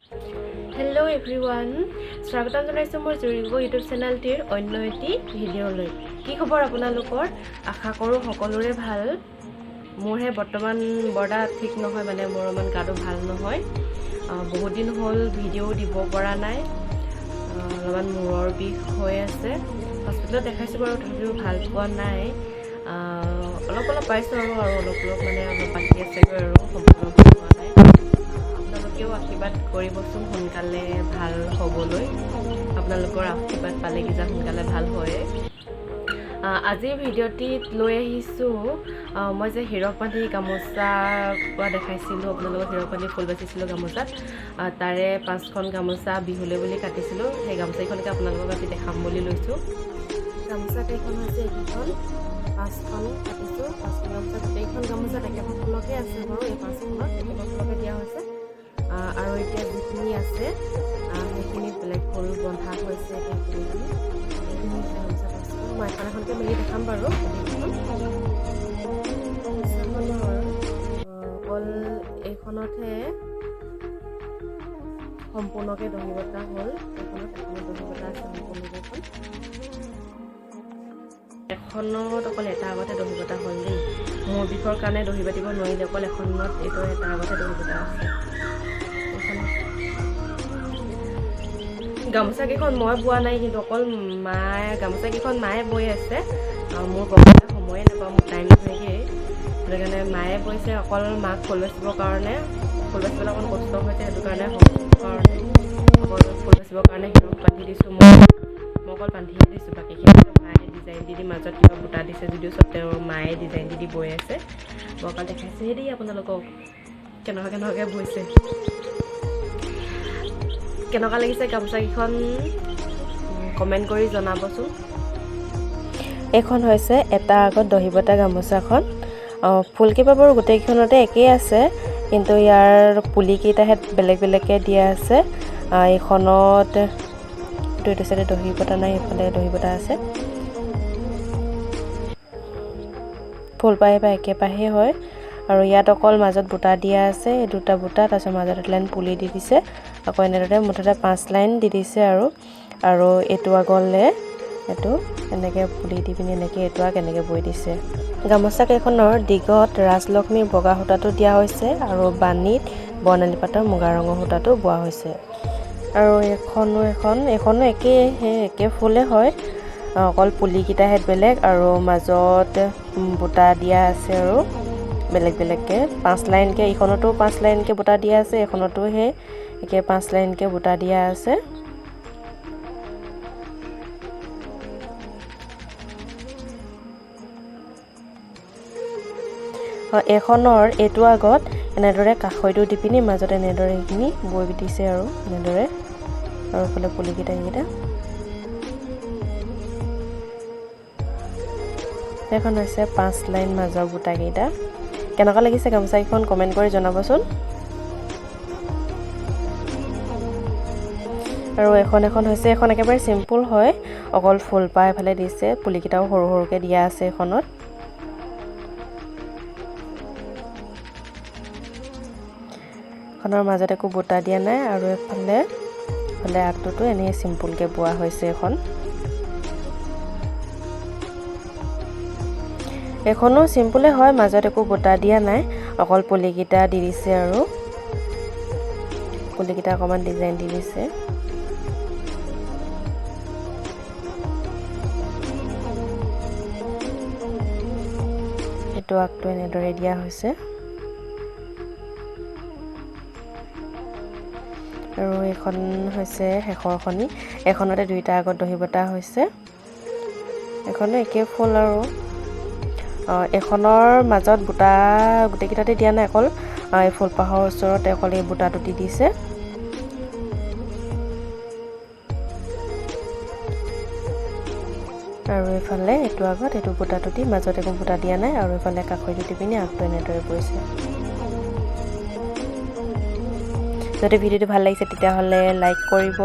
Hello everyone, স্বাগতম জনাইছো মোৰ জুৰিগো ইউটিউব চেনেলটিৰ অন্য এটি ভিডিঅ'লৈ। কি খবৰ আপোনালোকৰ? আশা কৰোঁ সকলোৰে ভাল। মোৰহে বৰ্তমান বৰটা ঠিক নহয়, মানে মোৰ ইমান গাটো ভাল নহয়। বহুত দিন হ'ল ভিডিঅ' দিব পৰা নাই, অলপমান মূৰৰ বিষ হৈ আছে। হস্পিটেলত দেখাইছোঁ বাৰু, তথাপিও ভাল পোৱা নাই। অলপ পাইছোঁ আৰু অলপ মানে অলপ বাকী আছেগৈ আৰু সম্পূৰ্ণ ভাল পোৱা নাই। আপোনালোকেও আশীৰ্বাদ কৰিবচোন সোনকালে ভাল হ'বলৈ। আপোনালোকৰ আশীৰ্বাদ পালে কিজা সোনকালে ভাল হয়। আজিৰ ভিডিঅ'টিত লৈ আহিছোঁ মই যে হীৰক বান্ধি গামোচা দেখাইছিলোঁ আপোনালোকক, হীৰক বান্ধি ফুল বাচিছিলোঁ গামোচাত। তাৰে 5খন গামোচা বিহুলৈ বুলি কাটিছিলোঁ। সেই গামোচাকেইখনকে আপোনালোকক আজি দেখাম বুলি লৈছোঁ। গামোচা কেইখন হৈছে এইকেইখন, 5খন কাটিছোঁ। 5খন গামোচা, গোটেইখন গামোচাত একেখন ফুলকে আছে বাৰু। এই 5খনত একেখন ফুলকে দিয়া হৈছে। আৰু এতিয়া যিখিনি আছে সেইখিনিত বেলেগ ফুল বন্ধা হৈছে। এইখিনি হৈছে গামোচা 5খন। মই এখনকে মেলি দেখাম বাৰু। গামোচাখনৰ অকল এইখনতহে সম্পূৰ্ণকৈ দহি বটা হ'ল। এখনত দহি বটা আছে সম্পূৰ্ণকৈ। এখনত অকল এটা আগতে দহি বটা হ'ল দেই। মূৰ বিষৰ কাৰণে দহি বাতিব নোৱাৰিলে, অকল এখনত এইটো এটা আগতে দহি বটা আছে। গামোচাকেইখন মই বোৱা নাই, কিন্তু অকল গামোচাকেইখন মায়ে বৈ আছে। মোৰ ববলৈ সময়ে নাপাওঁ, মোৰ টাইম নহয়গৈ। সেইটো কাৰণে মায়ে বৈছে। অকল মাক ফুল বাচিবৰ কাৰণে, ফুল বাচিবলৈ অকণ কষ্ট হৈছে, সেইটো কাৰণে অকল ফুল বাচিবৰ কাৰণে হীৰক বান্ধি দিছোঁ। মই অকল বান্ধিয়ে দিছোঁ, বাকীখিনি মায়ে ডিজাইন দি মাজত কিবা বুটা দিছে যদিও চব তেওঁৰ মায়ে ডিজাইন দি বৈ আছে। মই অকল দেখাইছোঁহে দেই আপোনালোকক কেনেকুৱাকৈ বৈছে। কেনেকুৱা লাগিছে গামোচাকেইখন কমেণ্ট কৰি জনাবচোন। এইখন হৈছে এটা আগত দহি বটা গামোচাখন। ফুলকেইপা বাৰু গোটেইকেইখনতে একেই আছে, কিন্তু ইয়াৰ পুলিকেইটাহে বেলেগ বেলেগকৈ দিয়া আছে। এইখনত এইটো চাইডে দহি বটা নাই, এইফালে দহি বটা আছে। ফুলপাহে বা একেপাহে হয়। আৰু ইয়াত অকল মাজত বুটা দিয়া আছে, এই দুটা বুটা, তাৰপিছত মাজত এটা লাইন পুলি দি দিছে। আকৌ এনেদৰে মুঠতে 5 লাইন দি দিছে। আৰু এইটো আগলে এইটো এনেকৈ পুলি দি পিনি এনেকৈ এইটো এনেকৈ বৈ দিছে। গামোচা কেইখনৰ দীঘত ৰাজলক্ষ্মীৰ বগা সূতাটো দিয়া হৈছে, আৰু বানীত বৰ্ণালী পাতৰ মুগা ৰঙৰ সূতাটো বোৱা হৈছে। আৰু এইখনো একে ফুলে হয়, অকল পুলিকেইটাহে বেলেগ আৰু মাজত বুটা দিয়া আছে আৰু বেলেগ বেলেগকৈ 5 লাইনকৈ। এইখনতো 5 লাইনকৈ বুটা দিয়া আছে, এইখনতো সেই একে 5 লাইনকৈ বুটা দিয়া আছে। এইখনৰ এইটো আগত এনেদৰে কাষৈটো দি পিনি মাজত এনেদৰে এইখিনি বৈ দিছে আৰু এনেদৰে। আৰু এইফালে পুলিকেইটা এইখন হৈছে 5 লাইন মাজৰ বুটাকেইটা। কেনেকুৱা লাগিছে গামোচাকেইখন কমেণ্ট কৰি জনাবচোন। আৰু এখন হৈছে, এখন একেবাৰে চিম্পুল হয়, অকল ফুলপাহ এফালে দিছে, পুলিকেইটাও সৰু সৰুকৈ দিয়া আছে এখনত। এখনৰ মাজত একো বুটা দিয়া নাই, আৰু এইফালে আগটোতো এনেই চিম্পুলকৈ বোৱা হৈছে এখন। এখনো চিম্পুলে হয়, মাজত একো বুটা দিয়া নাই, অকল পুলিকেইটা দি দিছে আৰু পুলিকেইটা অকণমান ডিজাইন দি দিছে। এইটো আগটো এনেদৰে দিয়া হৈছে। আৰু এইখন হৈছে শেষৰখনি। এখনতে 2টা আগত দহি বটা হৈছে। এখনো একে ফুল আৰু এখনৰ মাজত বুটা গোটেইকেইটাতে দিয়া নাই, অকল এই ফুলপাহৰ ওচৰতে অকল এই বুটাটো দি দিছে। আৰু এইফালে এইটো আগত এইটো বুটাটো দি মাজত একো বুটা দিয়া নাই, আৰু এইফালে কাষৈটো দি পিনি আগটো এনেদৰে পৰিছে। যদি ভিডিঅ'টো ভাল লাগিছে তেতিয়াহ'লে লাইক কৰিব।